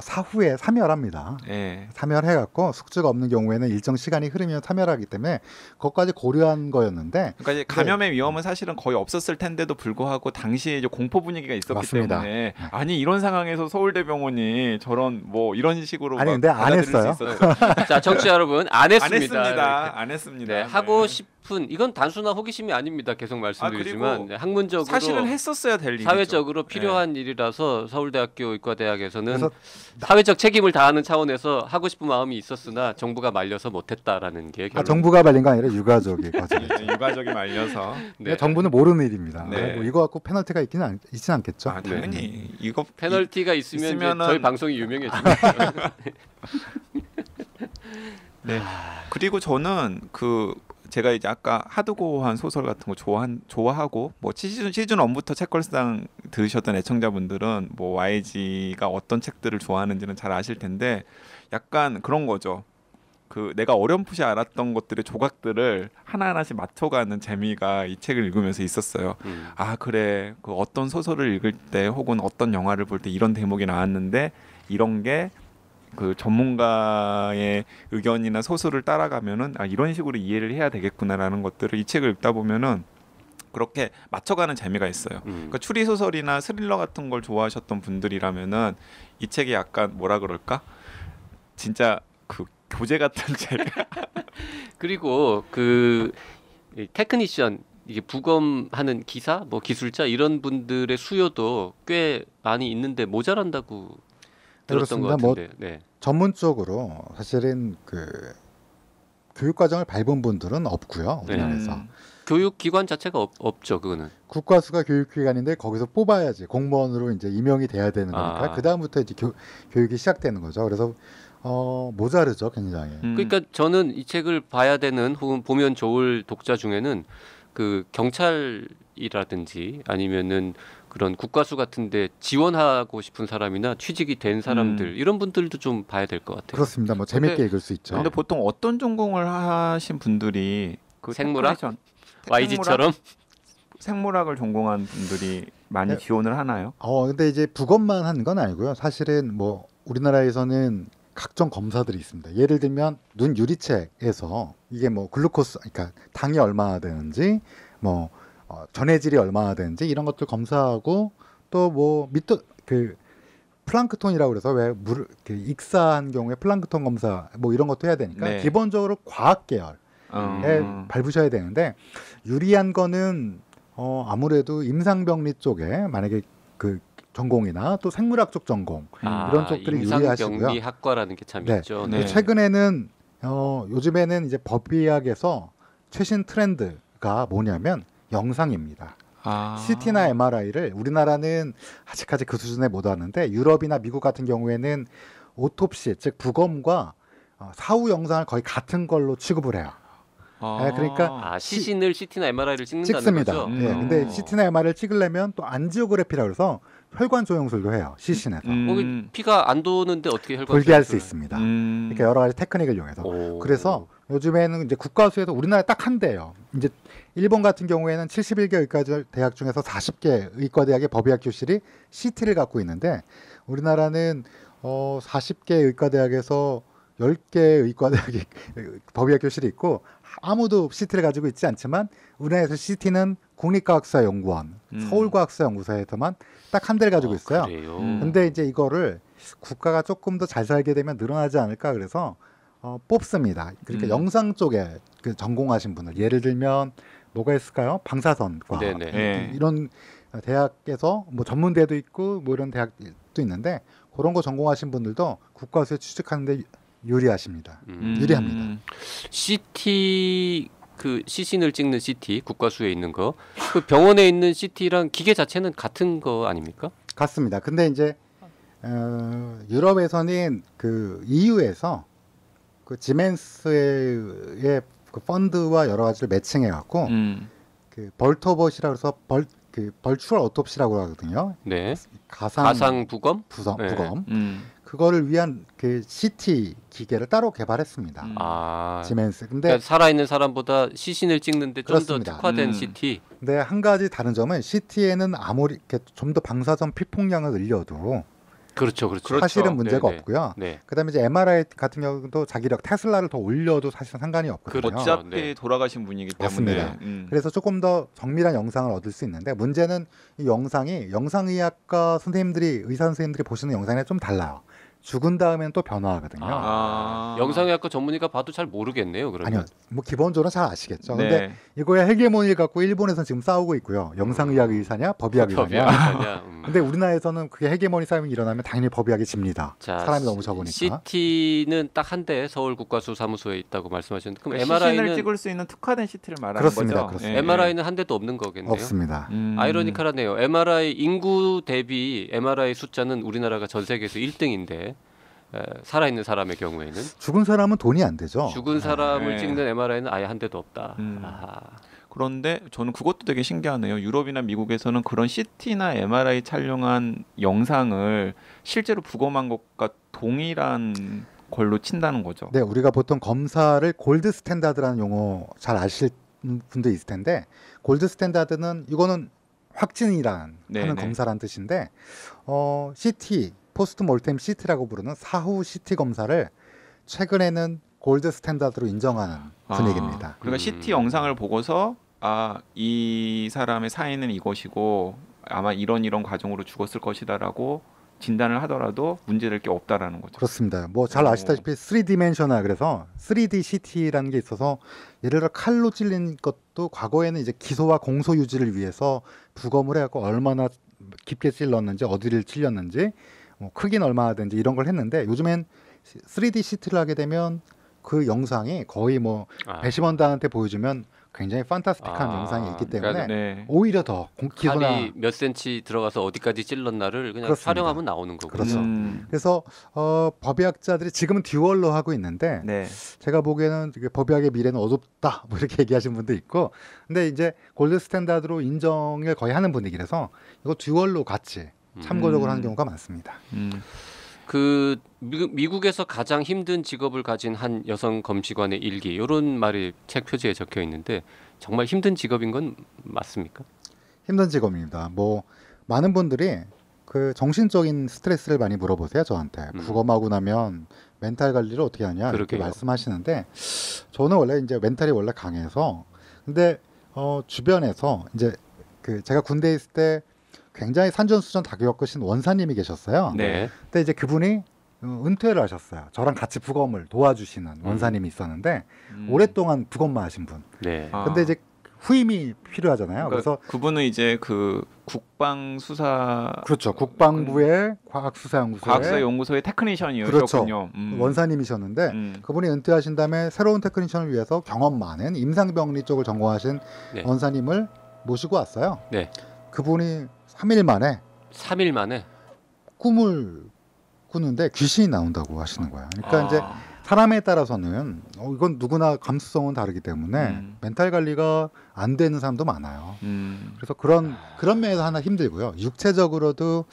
사후에 사멸합니다. 예. 사멸해갖고 숙주가 없는 경우에는 일정 시간이 흐르면 사멸하기 때문에 그것까지 고려한 거였는데 그러니까 이제 감염의 위험은 사실은 거의 없었을 텐데도 불구하고 당시에 이제 공포 분위기가 있었기 맞습니다. 때문에 아니 이런 상황에서 서울대병원이 저런 뭐 이런 식으로 아니, 막 근데 안 받아들일 수 했어요. 있었어요. 자, 청취자 여러분 안 안 했습니다. 했습니다. 안 했습니다. 네, 네. 하고 싶은 이건 단순한 호기심이 아닙니다. 계속 말씀드리지만 그리고 학문적으로 사실은 했었어야 될 일이죠. 사회적으로 필요한 일이라서 서울대학교 의과대학에서는 그래서 사회적 책임을 다하는 차원에서 하고 싶은 마음이 있었으나 정부가 말려서 못했다라는 게 결론. 정부가 말린 거 아니라 유가족이 거짓. 네, 유가족이 말려서 네. 정부는 모르는 일입니다. 네. 뭐 이거 갖고 페널티가 있지는 않겠죠. 당연히 이거 페널티가 있으면 이제 있으면은- 저희 방송이 유명해집니다. 네. 그리고 저는 제가 이제 아까 하드코어한 소설 같은 거 좋아하고 뭐 시즌 1부터 책걸상 들으셨던 애청자분들은 뭐 YG가 어떤 책들을 좋아하는지는 잘 아실 텐데 약간 그런 거죠. 내가 어렴풋이 알았던 것들의 조각들을 하나하나씩 맞춰가는 재미가 이 책을 읽으면서 있었어요. 아 그래 어떤 소설을 읽을 때 혹은 어떤 영화를 볼 때 이런 대목이 나왔는데 이런 게 전문가의 의견이나 소설을 따라가면은 이런 식으로 이해를 해야 되겠구나라는 것들을 이 책을 읽다 보면은 그렇게 맞춰가는 재미가 있어요. 그러니까 추리 소설이나 스릴러 같은 걸 좋아하셨던 분들이라면은 이 책이 약간 뭐라 그럴까? 진짜 교재 같은 책. 그리고 이 테크니션 이게 부검하는 기사, 뭐 기술자 이런 분들의 수요도 꽤 많이 있는데 모자란다고 들었던 것 그렇습니다. 같은데. 네. 전문적으로 사실은 교육 과정을 밟은 분들은 없고요. 네. 우리나라에서 교육 기관 자체가 없죠, 그거는. 국가수가 교육기관인데 거기서 뽑아야지 공무원으로 이제 임용이 돼야 되는 거니까 그 다음부터 이제 교육이 시작되는 거죠. 그래서 모자르죠, 굉장히. 그러니까 저는 이 책을 봐야 되는 혹은 보면 좋을 독자 중에는 경찰이라든지 아니면은 그런 국가수 같은데 지원하고 싶은 사람이나 취직이 된 사람들 이런 분들도 좀 봐야 될 것 같아요. 그렇습니다. 뭐 재밌게 읽을 수 있죠. 근데 보통 어떤 전공을 하신 분들이 생물학? 테크니션, YG처럼 생물학을 전공한 분들이 많이 네. 지원을 하나요? 근데 이제 부검만 한 건 아니고요. 사실은 뭐 우리나라에서는 각종 검사들이 있습니다. 예를 들면 눈 유리책에서 이게 뭐 글루코스, 그러니까 당이 얼마나 되는지, 뭐 전해질이 얼마나 되는지 이런 것들 검사하고 또 뭐 플랑크톤이라고 그래서 왜 물 익사한 경우에 플랑크톤 검사 뭐 이런 것도 해야 되니까 네. 기본적으로 과학 계열에 밟으셔야 되는데 유리한 거는 아무래도 임상병리 쪽에 만약에 전공이나 또 생물학 쪽 전공 이런 쪽들이 유리하시고요. 임상병리학과라는 게 참 네. 있죠. 네. 최근에는 요즘에는 이제 법의학에서 최신 트렌드가 뭐냐면 영상입니다. CT나 MRI를 우리나라는 아직까지 그 수준에 못 왔는데 유럽이나 미국 같은 경우에는 오톱시 즉 부검과 사후 영상을 거의 같은 걸로 취급을 해요. 네, 그러니까 시신을 CT나 MRI를 찍는다는 찍습니다. 거죠. 네, 근데 CT나 MRI를 찍으려면 또 안지오그래피라고 해서 혈관 조영술도 해요. 시신에서 거기 피가 안 도는데 어떻게 혈관 돌게 할 수 조영술을- 있습니다. 그러니까 여러 가지 테크닉을 이용해서 오. 그래서 요즘에는 이제 국가수에도 우리나라에 딱 한 대예요. 이제 일본 같은 경우에는 71개 의과대학 중에서 40개 의과대학의 법의학 교실이 CT를 갖고 있는데 우리나라는 40개 의과대학에서 10개 의과대학이 법의학 교실이 있고 아무도 CT를 가지고 있지 않지만 우리나라에서 CT는 국립과학수사연구원, 서울과학수사연구소에서만 딱 한 대를 가지고 있어요. 그래요. 근데 이제 이거를 국가가 조금 더 잘 살게 되면 늘어나지 않을까 그래서 뽑습니다. 그러니까 영상 쪽에 전공하신 분들 예를 들면 뭐가 있을까요? 방사선과 네네. 네. 이런 대학에서 뭐 전문대도 있고 뭐 이런 대학도 있는데 그런 거 전공하신 분들도 국가수에 취직하는데 유리하십니다. 유리합니다. CT 시신을 찍는 CT 국가수에 있는 거 병원에 있는 CT랑 기계 자체는 같은 거 아닙니까? 같습니다. 근데 이제 유럽에서는 EU에서 지멘스의 펀드와 여러 가지를 매칭해 갖고 벌토벗이라고 해서 벌추얼 오톱시라고 하거든요. 네. 가상 부검? 부검. 네. 그거를 위한 CT 기계를 따로 개발했습니다. 지멘스. 근데 그러니까 살아있는 사람보다 시신을 찍는데 좀 더 그렇습니다. 특화된 CT. 근데 한 가지 다른 점은 CT에는 아무리 좀 더 방사선 피폭량을 늘려도 그렇죠. 사실은 문제가 네네. 없고요. 네. 그다음에 이제 MRI 같은 경우도 자기력 테슬라를 더 올려도 사실 상관이 없거든요. 그렇죠. 어차피 네. 돌아가신 분이기 때문에. 맞습니다. 그래서 조금 더 정밀한 영상을 얻을 수 있는데 문제는 이 영상이 영상의학과 선생님들이 의사 선생님들이 보시는 영상이 좀 달라요. 죽은 다음에는 또 변화하거든요. 영상의학과 전문의가 봐도 잘 모르겠네요. 그러면. 아니요, 뭐 기본적으로 잘 아시겠죠. 네. 근데 이거의 헤게모니를 갖고 일본에서는 지금 싸우고 있고요. 영상의학 의사냐, 법의학 의사냐. 법의학이냐. 근데 우리나라에서는 그게 헤게모니 싸움이 일어나면 당연히 법의학이 집니다. 자, 사람이 너무 적으니까. CT는 딱 한 대 서울 국가수 사무소에 있다고 말씀하셨는데 그럼 그러니까 시신을 MRI는 찍을 수 있는 특화된 CT를 말하는 그렇습니다. 거죠. 그렇습니다. MRI는 한 대도 없는 거겠네요. 없습니다. 아이러니컬하네요. MRI 인구 대비 MRI 숫자는 우리나라가 전 세계에서 1등인데 살아있는 사람의 경우에는 죽은 사람은 돈이 안 되죠. 죽은 사람을 네. 찍는 MRI는 아예 한 대도 없다. 그런데 저는 그것도 되게 신기하네요. 유럽이나 미국에서는 그런 CT나 MRI 촬영한 영상을 실제로 부검한 것과 동일한 걸로 친다는 거죠. 네, 우리가 보통 검사를 골드 스탠다드라는 용어 잘 아실 분도 있을 텐데 골드 스탠다드는 이거는 확진이란 하는 검사란 뜻인데 CT 포스트 몰템 CT라고 부르는 사후 CT 검사를 최근에는 골드 스탠다드로 인정하는 분위기입니다. 그러니까 CT 영상을 보고서 이 사람의 사인은 이것이고 아마 이런 과정으로 죽었을 것이다라고 진단을 하더라도 문제될 게 없다라는 거죠. 그렇습니다. 뭐 잘 아시다시피 3디멘셔널 그래서 3D CT라는 게 있어서 예를 들어 칼로 찔린 것도 과거에는 이제 기소와 공소 유지를 위해서 부검을 해갖고 얼마나 깊게 찔렀는지 어디를 찔렸는지 뭐 크기는 얼마나 되는지 이런 걸 했는데 요즘엔 3D CT를 하게 되면 그 영상이 거의 뭐 배심원단한테 보여주면 굉장히 판타스틱한 영상이 있기 때문에 그러니까, 오히려 더 기소나 칼이 몇 센치 들어가서 어디까지 찔렀나를 그냥 그렇습니다. 촬영하면 나오는 거고. 그렇죠. 그래서 법의학자들이 지금은 듀얼로 하고 있는데 제가 보기에는 이게 법의학의 미래는 어둡다 뭐 이렇게 얘기하시는 분도 있고 근데 이제 골드 스탠다드로 인정을 거의 하는 분위기라서 이거 듀얼로 같이 참고적으로 하는 경우가 많습니다. 그 미국에서 가장 힘든 직업을 가진 한 여성 검시관의 일기 이런 말이 책 표지에 적혀 있는데 정말 힘든 직업인 건 맞습니까? 힘든 직업입니다. 뭐 많은 분들이 그 정신적인 스트레스를 많이 물어보세요 저한테. 부검하고 나면 멘탈 관리를 어떻게 하냐 이렇게 말씀하시는데 저는 원래 이제 멘탈이 원래 강해서 근데 주변에서 이제 그 제가 군대에 있을 때 굉장히 산전수전 다 겪으신 원사님이 계셨어요. 네. 근데 이제 그분이 은퇴를 하셨어요. 저랑 같이 부검을 도와주시는 원사님이 있었는데 오랫동안 부검만 하신 분. 네. 근데 이제 후임이 필요하잖아요. 그러니까 그래서 그분은 이제 그 국방수사 그렇죠. 국방부의 과학수사연구소의 테크니션이었군요. 그렇죠. 원사님이셨는데 그분이 은퇴하신 다음에 새로운 테크니션을 위해서 경험 많은 임상병리 쪽을 전공하신 원사님을 모시고 왔어요. 네. 그분이 3일 만에 꿈을 꾸는데 귀신이 나온다고 하시는 거예요. 그러니까 이제 사람에 따라서는 이건 누구나 감수성은 다르기 때문에 멘탈 관리가 안 되는 사람도 많아요. 그래서 그런 면에서 하나 힘들고요. 육체적으로도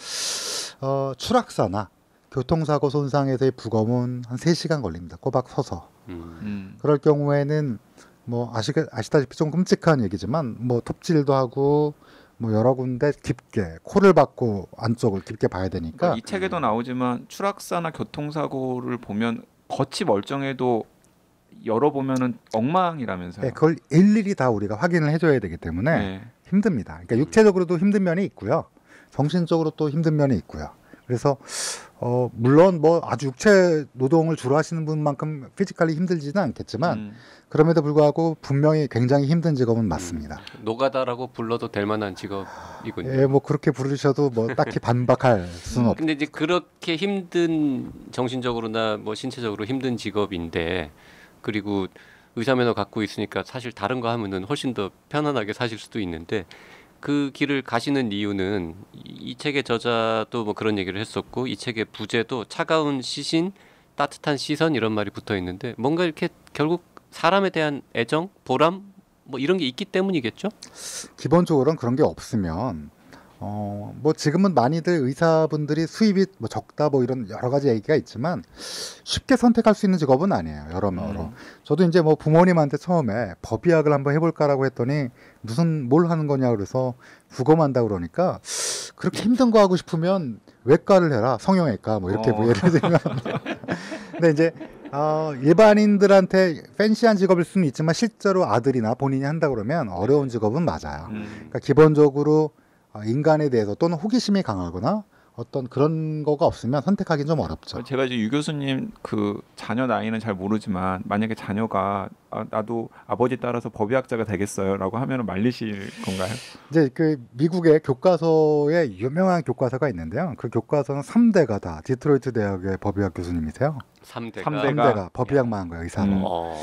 추락사나 교통사고 손상에서의 부검은 한 3시간 걸립니다. 꼬박 서서. 그럴 경우에는 뭐 아시다시피 좀 끔찍한 얘기지만 뭐 톱질도 하고 뭐 여러 군데 깊게 코를 박고 안쪽을 깊게 봐야 되니까 이 책에도 나오지만 추락사나 교통사고를 보면 겉이 멀쩡해도 열어보면은 엉망이라면서요. 네, 그걸 일일이 다 우리가 확인을 해줘야 되기 때문에 힘듭니다. 그러니까 육체적으로도 힘든 면이 있고요, 정신적으로 또 힘든 면이 있고요. 그래서 물론 뭐 아주 육체 노동을 주로 하시는 분만큼 피지컬이 힘들지는 않겠지만 그럼에도 불구하고 분명히 굉장히 힘든 직업은 맞습니다. 노가다라고 불러도 될 만한 직업이군요. 예, 뭐 그렇게 부르셔도 뭐 딱히 반박할 수는 없고. 근데 이제 그렇게 힘든 정신적으로나 뭐 신체적으로 힘든 직업인데 그리고 의사면허 갖고 있으니까 사실 다른 거 하면은 훨씬 더 편안하게 사실 수도 있는데 그 길을 가시는 이유는 이 책의 저자도 뭐 그런 얘기를 했었고 이 책의 부제도 차가운 시신, 따뜻한 시선 이런 말이 붙어 있는데 뭔가 이렇게 결국 사람에 대한 애정, 보람 뭐 이런 게 있기 때문이겠죠? 기본적으로는 그런 게 없으면 뭐 지금은 많이들 의사분들이 수입이 뭐 적다 뭐 이런 여러 가지 얘기가 있지만 쉽게 선택할 수 있는 직업은 아니에요. 여러모로. 저도 이제 뭐 부모님한테 처음에 법의학을 한번 해볼까라고 했더니 무슨 뭘 하는 거냐 그래서 부검한다 그러니까 그렇게 힘든 거 하고 싶으면 외과를 해라, 성형외과 뭐 이렇게 뭐 예를 들면 근데 이제 일반인들한테 팬시한 직업일 수는 있지만 실제로 아들이나 본인이 한다 그러면 어려운 직업은 맞아요. 그러니까 기본적으로 인간에 대해서 또는 호기심이 강하거나 어떤 그런 거가 없으면 선택하기는 좀 어렵죠. 제가 이제 유 교수님 그 자녀 나이는 잘 모르지만 만약에 자녀가 나도 아버지 따라서 법의학자가 되겠어요라고 하면은 말리실 건가요? 이제 그 미국의 교과서에 유명한 교과서가 있는데요. 그 교과서는 3대가 다 디트로이트 대학의 법의학 교수님이세요. 3대가 3대가 법의학만 한 거예요, 의사로.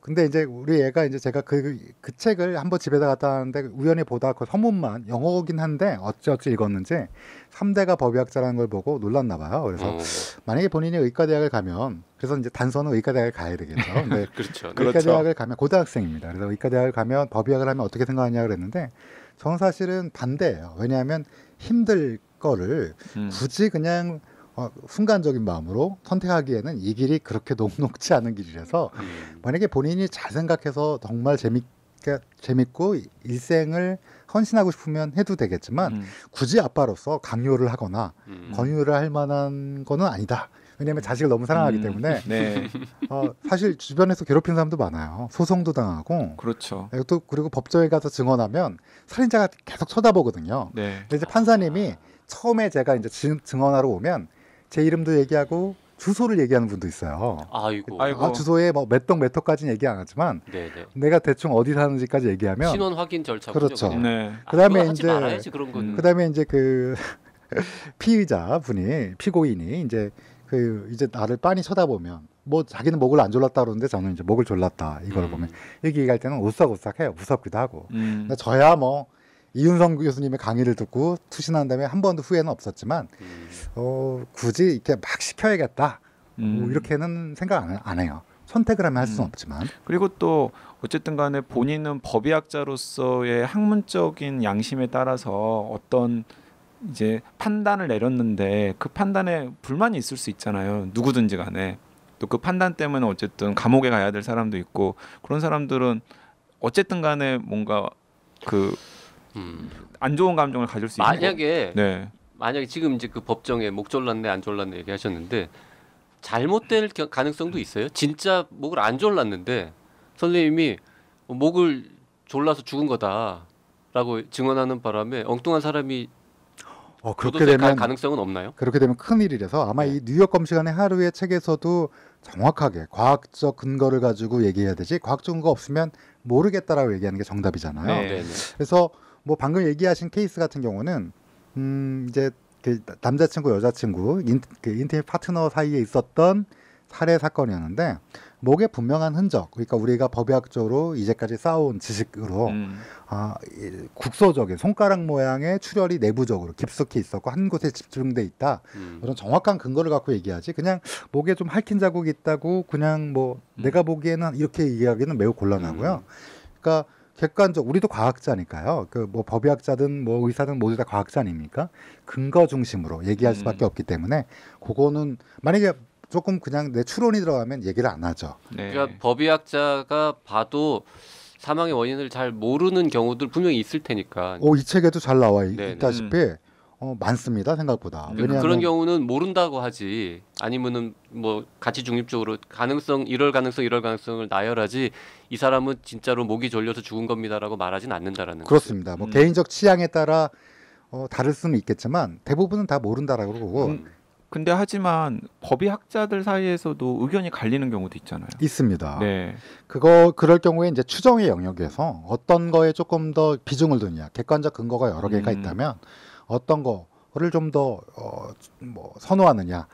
근데 이제 우리 애가 이제 제가 그 책을 한번 집에다 갖다 놨는데 우연히 보다 그 서문만 영어긴 한데 어찌어찌 읽었는지 3대가 법의학자라는 걸 보고 놀랐나 봐요. 그래서 만약에 본인이 의과대학을 가면 그래서 이제 단서는 의과대학을 가야 되겠죠. 근데 그렇죠. 의과대학을 가면 고등학생입니다. 그래서 의과대학을 가면 법의학을 하면 어떻게 생각하냐 그랬는데 저는 사실은 반대예요. 왜냐하면 힘들 거를 굳이 그냥 순간적인 마음으로 선택하기에는 이 길이 그렇게 녹록지 않은 길이라서 만약에 본인이 잘 생각해서 정말 재밌고 일생을 헌신하고 싶으면 해도 되겠지만 굳이 아빠로서 강요를 하거나 권유를 할 만한 거는 아니다. 왜냐하면 자식을 너무 사랑하기 때문에 네. 사실 주변에서 괴롭히는 사람도 많아요. 소송도 당하고. 그렇죠. 또 그리고 법정에 가서 증언하면 살인자가 계속 쳐다보거든요. 네. 근데 이제 판사님이 처음에 제가 이제 증언하러 오면 제 이름도 얘기하고 주소를 얘기하는 분도 있어요. 아이고. 주소에 뭐 몇 동 몇 호까지는 얘기 안 하지만 네네. 내가 대충 어디 사는지까지 얘기하면 신원 확인 절차. 그렇죠. 네. 그다음에 하지 이제 말아야지 그런 거는. 그다음에 이제 그 피의자 분이 피고인이 이제 이제 나를 빤히 쳐다보면 뭐 자기는 목을 안 졸랐다 그러는데 저는 이제 목을 졸랐다 이걸 보면 이렇게 얘기할 때는 오싹오싹해요. 무섭기도 하고. 근데 저야 뭐 이윤성 교수님의 강의를 듣고 투신한 다음에 한 번도 후회는 없었지만 굳이 이렇게 막 시켜야겠다 뭐 이렇게는 생각 안 해요. 선택을 하면 할 수는 없지만. 그리고 또 어쨌든 간에 본인은 법의학자로서의 학문적인 양심에 따라서 어떤 이제 판단을 내렸는데 그 판단에 불만이 있을 수 있잖아요. 누구든지 간에. 또 그 판단 때문에 어쨌든 감옥에 가야 될 사람도 있고 그런 사람들은 어쨌든 간에 뭔가 그 안 좋은 감정을 가질 수 만약에 네. 만약에 지금 이제 그 법정에 목 졸랐네 안 졸랐네 얘기하셨는데 잘못될 가능성도 있어요. 진짜 목을 안 졸랐는데 선생님이 목을 졸라서 죽은 거다라고 증언하는 바람에 엉뚱한 사람이 그렇게 되면 가능성은 없나요? 그렇게 되면 큰일이라서 아마 이 뉴욕 검시관의 하루의 책에서도 정확하게 과학적 근거를 가지고 얘기해야 되지 과학적 근거 없으면 모르겠다라고 얘기하는 게 정답이잖아요. 네. 그래서 뭐 방금 얘기하신 케이스 같은 경우는 이제 그 남자친구 여자친구 인티밋 파트너 사이에 있었던 살해 사건이었는데 목에 분명한 흔적, 그러니까 우리가 법의학적으로 이제까지 쌓아온 지식으로 국소적인 손가락 모양의 출혈이 내부적으로 깊숙이 있었고 한 곳에 집중돼 있다. 그런 정확한 근거를 갖고 얘기하지. 그냥 목에 좀 핥힌 자국이 있다고 그냥 뭐 내가 보기에는 이렇게 얘기하기는 매우 곤란하고요. 그러니까 객관적 우리도 과학자니까요. 그 뭐 법의학자든 뭐 의사든 모두 다 과학자 아닙니까? 근거 중심으로 얘기할 수밖에 없기 때문에 그거는 만약에 조금 그냥 내 추론이 들어가면 얘기를 안 하죠. 네. 그러니까 법의학자가 봐도 사망의 원인을 잘 모르는 경우들 분명히 있을 테니까. 이 책에도 잘 나와 네네. 있다시피 많습니다 생각보다. 그러니까 그런 경우는 모른다고 하지 아니면은 뭐 같이 중립적으로 이럴 가능성을 나열하지 이 사람은 진짜로 목이 졸려서 죽은 겁니다라고 말하진 않는다라는 그렇습니다. 뭐 개인적 취향에 따라 다를 수는 있겠지만 대부분은 다 모른다라고 그러고 근데 하지만 법의학자들 사이에서도 의견이 갈리는 경우도 있잖아요. 있습니다. 네. 그럴 경우에 이제 추정의 영역에서 어떤 거에 조금 더 비중을 두느냐, 객관적 근거가 여러 개가 있다면 어떤 거를 좀 더 뭐 선호하느냐.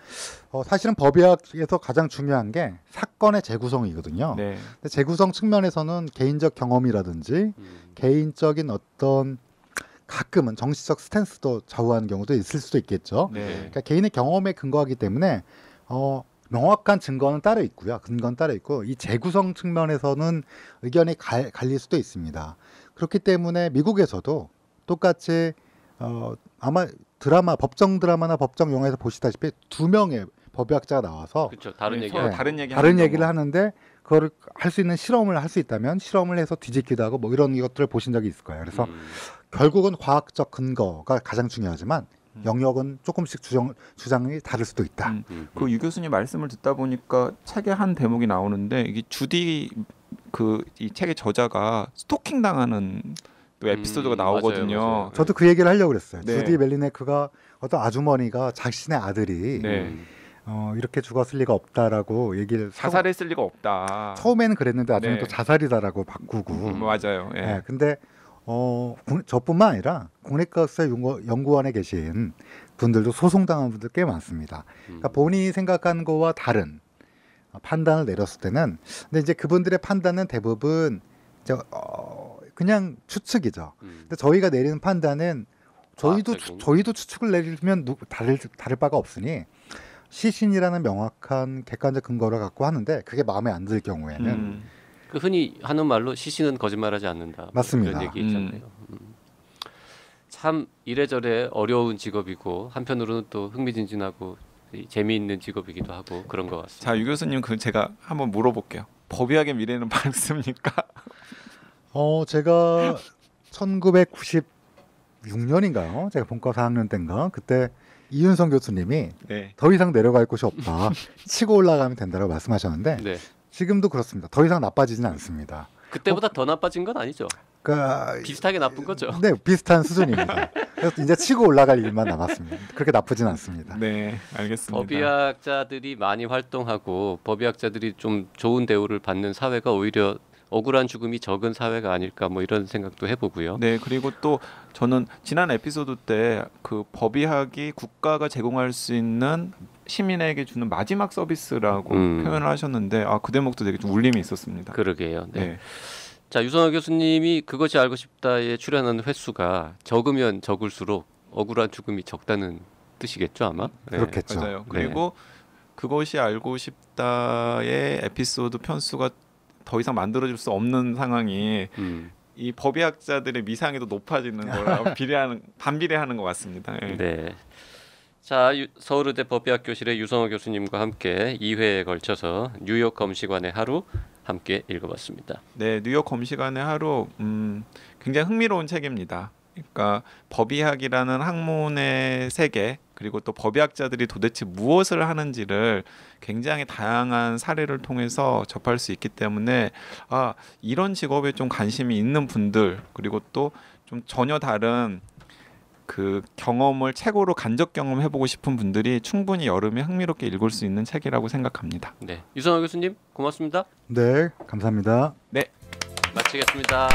사실은 법의학에서 가장 중요한 게 사건의 재구성이거든요. 네. 근데 재구성 측면에서는 개인적 경험이라든지 개인적인 어떤 가끔은 정치적 스탠스도 좌우하는 경우도 있을 수도 있겠죠. 네. 그러니까 개인의 경험에 근거하기 때문에 명확한 증거는 따로 있고요. 근거는 따로 있고 이 재구성 측면에서는 의견이 갈릴 수도 있습니다. 그렇기 때문에 미국에서도 똑같이 아마 법정 드라마나 법정 영화에서 보시다시피 2명의 법의학자가 나와서 그렇죠. 다른 네, 얘기 서로 다른 얘기를 하는데 그거를 할 수 있는 실험을 할 수 있다면 실험을 해서 뒤집기도 하고 뭐 이런 것들을 보신 적이 있을 거예요. 그래서 결국은 과학적 근거가 가장 중요하지만 영역은 조금씩 주장이 다를 수도 있다. 그 유 교수님 말씀을 듣다 보니까 책의 한 대목이 나오는데 이게 주디 이 책의 저자가 스토킹 당하는 또 에피소드가 나오거든요. 맞아요. 저도 그 얘기를 하려고 그랬어요. 네. 주디 멜리네크가 어떤 아주머니가 자신의 아들이 네. 이렇게 죽었을 리가 없다라고 얘기를 자살했을 리가 없다. 처음에는 그랬는데 나중에 네. 또 자살이다라고 바꾸고. 맞아요. 예. 네, 근데 저뿐만 아니라 국립과학사 연구원에 계신 분들도 소송당한 분들 꽤 많습니다. 그러니까 본인이 생각한 거와 다른 판단을 내렸을 때는, 근데 이제 그분들의 판단은 대부분 그냥 추측이죠. 근데 저희가 내리는 판단은 저희도 추측을 내리면 다를 바가 없으니 시신이라는 명확한 객관적 근거를 갖고 하는데 그게 마음에 안 들 경우에는 그 흔히 하는 말로 시신은 거짓말하지 않는다. 맞습니다. 이런 얘기 있잖아요. 참 이래저래 어려운 직업이고 한편으로는 또 흥미진진하고 재미있는 직업이기도 하고 그런 것 같습니다. 자, 유 교수님 제가 한번 물어볼게요. 법의학의 미래는 밝습니까? 제가 1996년인가요? 제가 본과 4학년 때인가 그때 이윤성 교수님이 네. 더 이상 내려갈 곳이 없다. 치고 올라가면 된다고 말씀하셨는데 네. 지금도 그렇습니다. 더 이상 나빠지지는 않습니다. 그때보다 더 나빠진 건 아니죠. 그러니까 비슷하게 나쁜 거죠. 네, 비슷한 수준입니다. 그래서 이제 치고 올라갈 일만 남았습니다. 그렇게 나쁘진 않습니다. 네, 알겠습니다. 법의학자들이 많이 활동하고 법의학자들이 좀 좋은 대우를 받는 사회가 오히려 억울한 죽음이 적은 사회가 아닐까 뭐 이런 생각도 해보고요. 네, 그리고 또 저는 지난 에피소드 때 그 법의학이 국가가 제공할 수 있는 시민에게 주는 마지막 서비스라고 표현을 하셨는데 그 대목도 되게 좀 울림이 있었습니다. 그러게요. 네. 네. 자, 유성화 교수님이 그것이 알고 싶다에 출연하는 횟수가 적으면 적을수록 억울한 죽음이 적다는 뜻이겠죠, 아마. 네. 그렇겠죠. 맞아요. 그리고 그것이 알고 싶다의 에피소드 편수가 더 이상 만들어질 수 없는 상황이 이 법의학자들의 미상이 더 높아지는 거랑 반비례하는 것 같습니다. 예. 네. 자, 서울의대 법의학 교실의 유성화 교수님과 함께 2회에 걸쳐서 뉴욕 검시관의 하루 함께 읽어봤습니다. 네, 뉴욕 검시관의 하루 굉장히 흥미로운 책입니다. 그러니까 법의학이라는 학문의 세계 그리고 또 법의학자들이 도대체 무엇을 하는지를 굉장히 다양한 사례를 통해서 접할 수 있기 때문에 이런 직업에 좀 관심이 있는 분들 그리고 또 좀 전혀 다른 그 경험을 책으로 간접 경험해보고 싶은 분들이 충분히 여름에 흥미롭게 읽을 수 있는 책이라고 생각합니다. 네, 유성화 교수님 고맙습니다. 네, 감사합니다. 마치겠습니다.